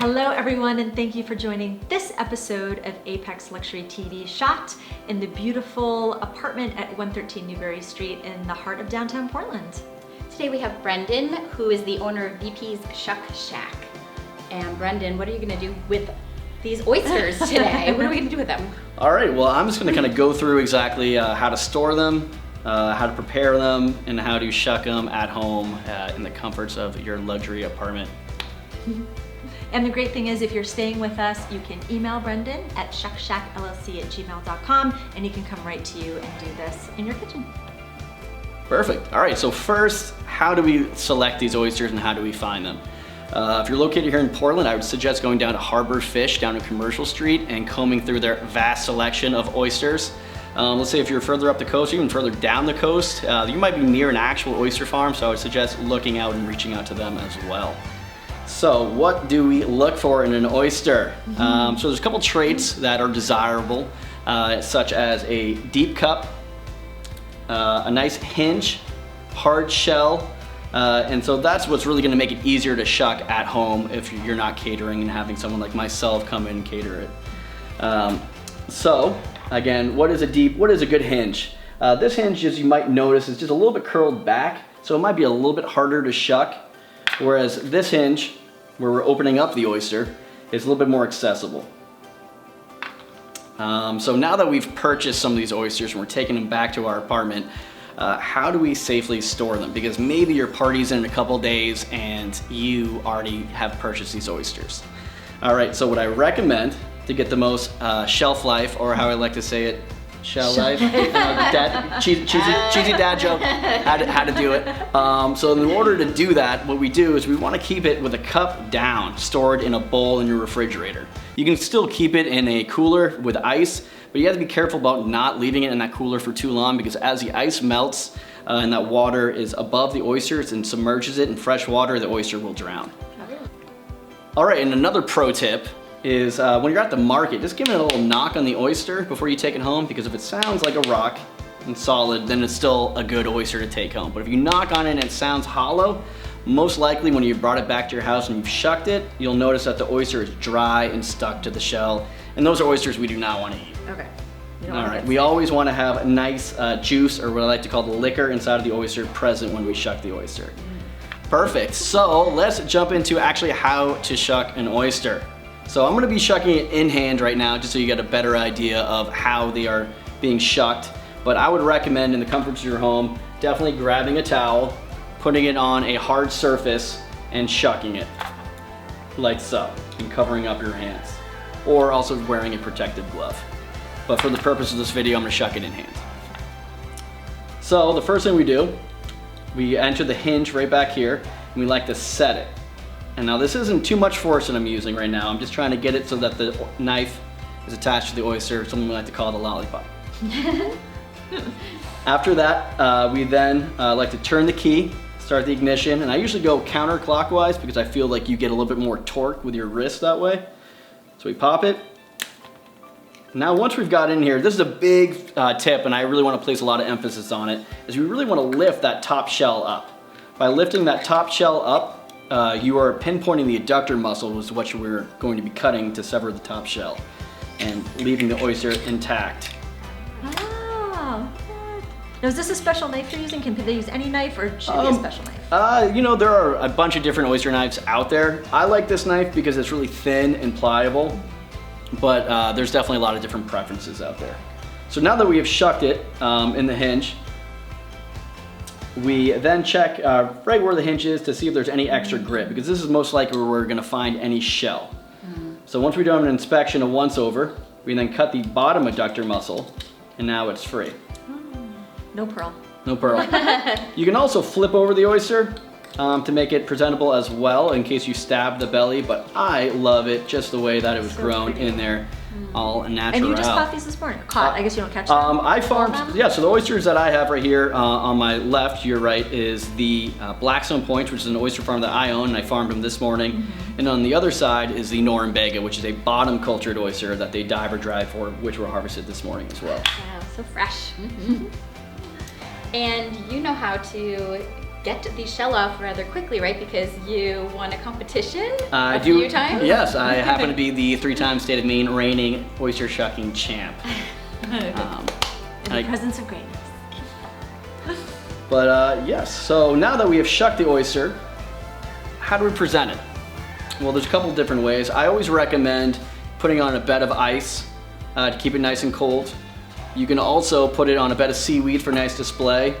Hello everyone, and thank you for joining this episode of Apex Luxury TV, shot in the beautiful apartment at 113 Newberry Street in the heart of downtown Portland. Today we have Brendan, who is the owner of VP's Shuck Shack. And Brendan, what are you gonna do with these oysters today? What are we gonna do with them? All right, well, I'm just gonna kind of go through exactly how to store them, how to prepare them, and how to shuck them at home in the comforts of your luxury apartment. And the great thing is, if you're staying with us, you can email Brendan at shuckshackllc@gmail.com, and he can come right to you and do this in your kitchen. Perfect. All right, so first, how do we select these oysters and how do we find them? If you're located here in Portland, I would suggest going down to Harbor Fish down to Commercial Street and combing through their vast selection of oysters. Let's say if you're further up the coast, even further down the coast, you might be near an actual oyster farm, so I would suggest looking out and reaching out to them as well. So what do we look for in an oyster? So there's a couple traits that are desirable, such as a deep cup, a nice hinge, hard shell, and so that's what's really gonna make it easier to shuck at home if you're not catering and having someone like myself come in and cater it. So again, what is a good hinge? This hinge, as you might notice, is just a little bit curled back, so it might be a little bit harder to shuck, whereas this hinge, where we're opening up the oyster, is a little bit more accessible. So now that we've purchased some of these oysters and we're taking them back to our apartment, how do we safely store them? Because maybe your party's in a couple days and you already have purchased these oysters. All right, so what I recommend to get the most shelf life, or how I like to say it, shell life, cheesy dad joke, how to do it. So in order to do that, what we do is we want to keep it with a cup down, stored in a bowl in your refrigerator. You can still keep it in a cooler with ice, but you have to be careful about not leaving it in that cooler for too long, because as the ice melts and that water is above the oysters and submerges it in fresh water, the oyster will drown. All right, and another pro tip is when you're at the market, just give it a little knock on the oyster before you take it home, because if it sounds like a rock and solid, then it's still a good oyster to take home. But if you knock on it and it sounds hollow, most likely when you brought it back to your house and you've shucked it, you'll notice that the oyster is dry and stuck to the shell, and those are oysters we do not want to eat. Okay. All right, we always want to have a nice juice, or what I like to call the liquor, inside of the oyster present when we shuck the oyster. Perfect, so let's jump into actually how to shuck an oyster. So I'm gonna be shucking it in hand right now, just so you get a better idea of how they are being shucked. But I would recommend, in the comforts of your home, definitely grabbing a towel, putting it on a hard surface, and shucking it, like so, and covering up your hands. Or also wearing a protective glove. But for the purpose of this video, I'm gonna shuck it in hand. So the first thing we do, we enter the hinge right back here, and we like to set it. And now this isn't too much force that I'm using right now. I'm just trying to get it so that the knife is attached to the oyster, something we like to call the lollipop. After that, we then like to turn the key, start the ignition, and I usually go counterclockwise because I feel like you get a little bit more torque with your wrist that way. So we pop it. Now once we've got in here, this is a big tip, and I really want to place a lot of emphasis on it, is we really want to lift that top shell up. By lifting that top shell up, you are pinpointing the adductor muscle, which is what we're going to be cutting to sever the top shell, and leaving the oyster intact. Oh, good. Now is this a special knife you're using? Can they use any knife, or should it be a special knife? You know, there are a bunch of different oyster knives out there. I like this knife because it's really thin and pliable, but there's definitely a lot of different preferences out there. So now that we have shucked it in the hinge, we then check right where the hinge is to see if there's any extra grit, because this is most likely where we're gonna find any shell. So once we've done an inspection, a once over, we then cut the bottom adductor muscle, and now it's free. No pearl. No pearl. You can also flip over the oyster to make it presentable as well, in case you stab the belly, but I love it just the way that it was grown in there, all natural. And you just caught these this morning? Caught, I guess you don't catch them? I farmed, yeah, so the oysters that I have right here on my left, your right, is the Blackstone Point, which is an oyster farm that I own, and I farmed them this morning. And on the other side is the Norumbega, which is a bottom cultured oyster that they dive or dry for, which were harvested this morning as well. Wow, so fresh. And you know how to get the shell off rather quickly, right? Because you won a competition a few times? Yes, I happen to be the 3-time state of Maine reigning oyster shucking champ. In the presence of greatness. But yes, so now that we have shucked the oyster, how do we present it? Well, there's a couple different ways. I always recommend putting it on a bed of ice to keep it nice and cold. You can also put it on a bed of seaweed for nice display.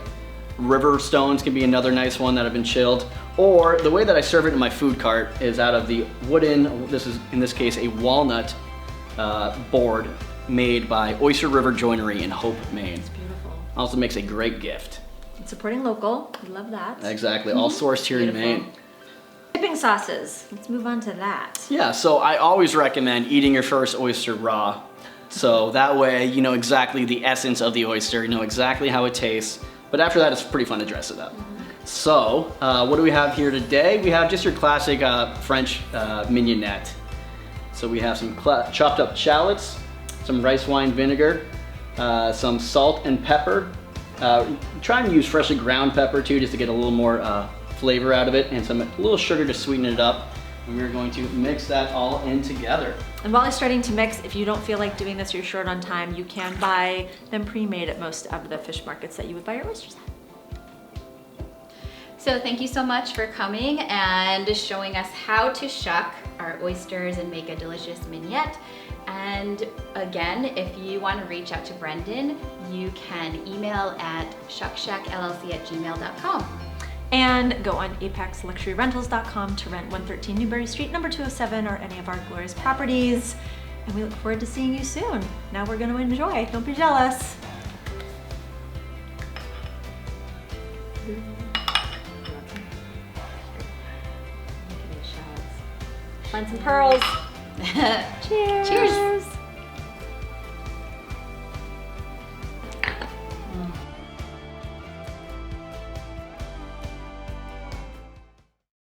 River stones can be another nice one that have been chilled. Or the way that I serve it in my food cart is out of the wooden, this is in this case a walnut board made by Oyster River Joinery in Hope, Maine. It's beautiful. Also makes a great gift. And supporting local, we love that. Exactly, all sourced here in Maine. Dipping sauces, let's move on to that. Yeah, so I always recommend eating your first oyster raw. So that way you know exactly the essence of the oyster, you know exactly how it tastes. But after that, it's pretty fun to dress it up. So, what do we have here today? We have just your classic French mignonette. So we have some chopped up shallots, some rice wine vinegar, some salt and pepper. Try and use freshly ground pepper too, just to get a little more flavor out of it, and a little sugar to sweeten it up. And we're going to mix that all in together. And while it's starting to mix, if you don't feel like doing this or you're short on time, you can buy them pre-made at most of the fish markets that you would buy your oysters at. So thank you so much for coming and showing us how to shuck our oysters and make a delicious mignonette. And again, if you want to reach out to Brendan, you can email at shuckshackllc@gmail.com. And go on apexluxuryrentals.com to rent 113 Newbury Street, number 207, or any of our glorious properties. And we look forward to seeing you soon. Now we're going to enjoy. Don't be jealous. Find some pearls. Cheers. Cheers.